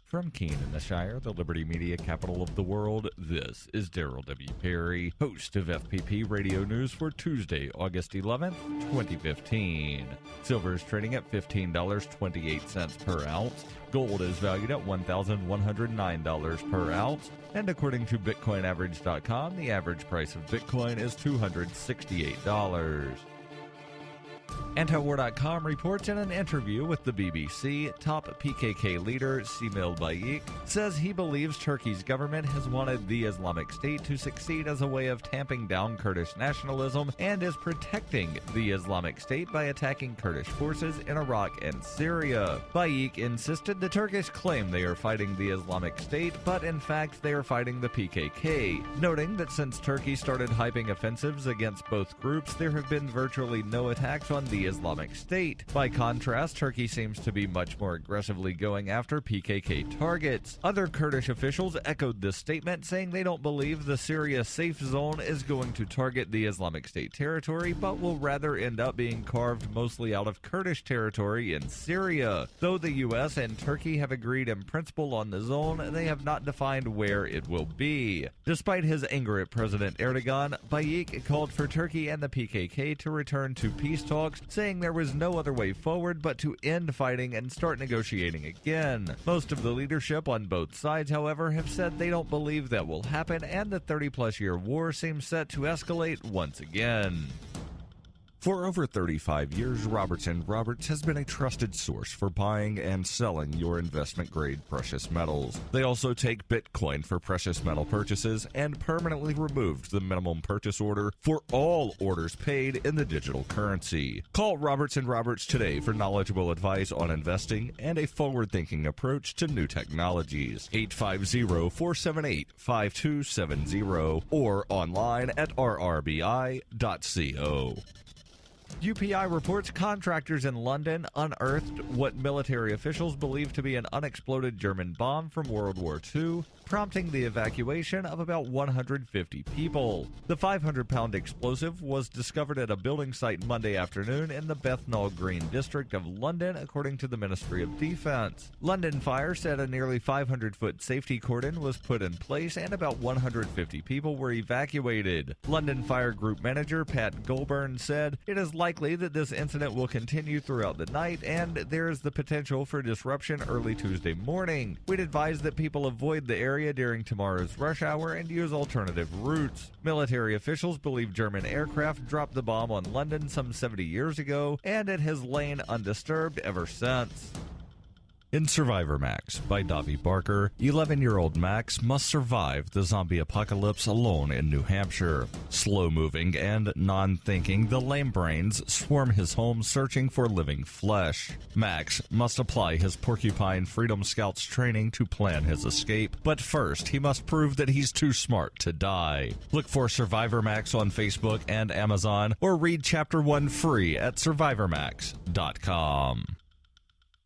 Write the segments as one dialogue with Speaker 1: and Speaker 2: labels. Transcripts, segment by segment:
Speaker 1: From Keene in the Shire, the Liberty Media capital of the world, this is Daryl W. Perry, host of FPP Radio News for Tuesday, August 11th, 2015. Silver is trading at $15.28 per ounce. Gold is valued at $1,109 per ounce. And according to BitcoinAverage.com, the average price of Bitcoin is $268. Antiwar.com reports in an interview with the BBC, top PKK leader Semil Bayik says he believes Turkey's government has wanted the Islamic State to succeed as a way of tamping down Kurdish nationalism and is protecting the Islamic State by attacking Kurdish forces in Iraq and Syria. Bayik insisted the Turkish claim they are fighting the Islamic State, but in fact they are fighting the PKK, noting that since Turkey started hyping offensives against both groups, there have been virtually no attacks on the Islamic State. By contrast, Turkey seems to be much more aggressively going after PKK targets. Other Kurdish officials echoed this statement, saying they don't believe the Syria safe zone is going to target the Islamic State territory, but will rather end up being carved mostly out of Kurdish territory in Syria. Though the U.S. and Turkey have agreed in principle on the zone, they have not defined where it will be. Despite his anger at President Erdogan, Bayik called for Turkey and the PKK to return to peace talks, saying there was no other way forward but to end fighting and start negotiating again. Most of the leadership on both sides, however, have said they don't believe that will happen, and the 30-plus-year war seems set to escalate once again. For over 35 years, Robertson Roberts has been a trusted source for buying and selling your investment-grade precious metals. They also take Bitcoin for precious metal purchases and permanently removed the minimum purchase order for all orders paid in the digital currency. Call Robertson Roberts today for knowledgeable advice on investing and a forward-thinking approach to new technologies. 850-478-5270 or online at rrbi.co. UPI reports contractors in London unearthed what military officials believe to be an unexploded German bomb from World War II, prompting the evacuation of about 150 people. The 500-pound explosive was discovered at a building site Monday afternoon in the Bethnal Green district of London, according to the Ministry of Defense. London Fire said a nearly 500-foot safety cordon was put in place and about 150 people were evacuated. London Fire Group Manager Pat Goulburn said, "It is likely that this incident will continue throughout the night and there is the potential for disruption early Tuesday morning. We'd advise that people avoid the area during tomorrow's rush hour and use alternative routes." Military officials believe German aircraft dropped the bomb on London some 70 years ago, and it has lain undisturbed ever since. In Survivor Max by Davi Barker, 11-year-old Max must survive the zombie apocalypse alone in New Hampshire. Slow-moving and non-thinking, the lame brains swarm his home searching for living flesh. Max must apply his Porcupine Freedom Scouts training to plan his escape, but first he must prove that he's too smart to die. Look for Survivor Max on Facebook and Amazon, or read Chapter 1 free at survivormax.com.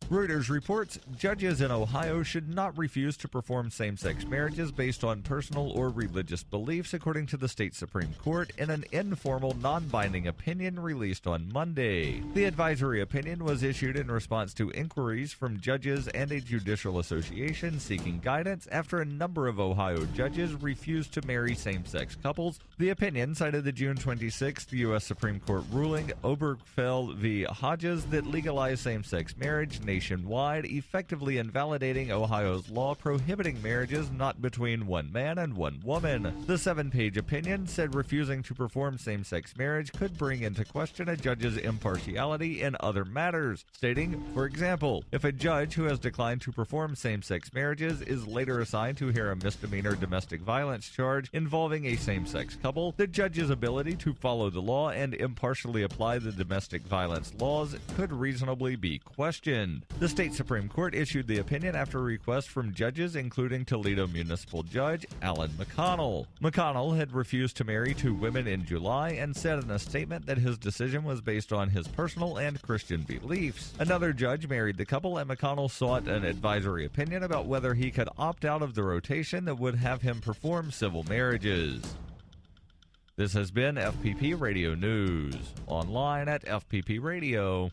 Speaker 1: Reuters reports judges in Ohio should not refuse to perform same-sex marriages based on personal or religious beliefs, according to the state Supreme Court in an informal, non-binding opinion released on Monday. The advisory opinion was issued in response to inquiries from judges and a judicial association seeking guidance after a number of Ohio judges refused to marry same-sex couples. The opinion cited the June 26th U.S. Supreme Court ruling Obergefell v. Hodges that legalized same-sex marriage nationwide, effectively invalidating Ohio's law prohibiting marriages not between one man and one woman. The 7-page opinion said refusing to perform same-sex marriage could bring into question a judge's impartiality in other matters, stating, for example, if a judge who has declined to perform same-sex marriages is later assigned to hear a misdemeanor domestic violence charge involving a same-sex couple, the judge's ability to follow the law and impartially apply the domestic violence laws could reasonably be questioned. The state Supreme Court issued the opinion after a request from judges, including Toledo Municipal Judge Alan McConnell. McConnell had refused to marry 2 women in July and said in a statement that his decision was based on his personal and Christian beliefs. Another judge married the couple, and McConnell sought an advisory opinion about whether he could opt out of the rotation that would have him perform civil marriages. This has been FPP Radio News, online at fppradio.com.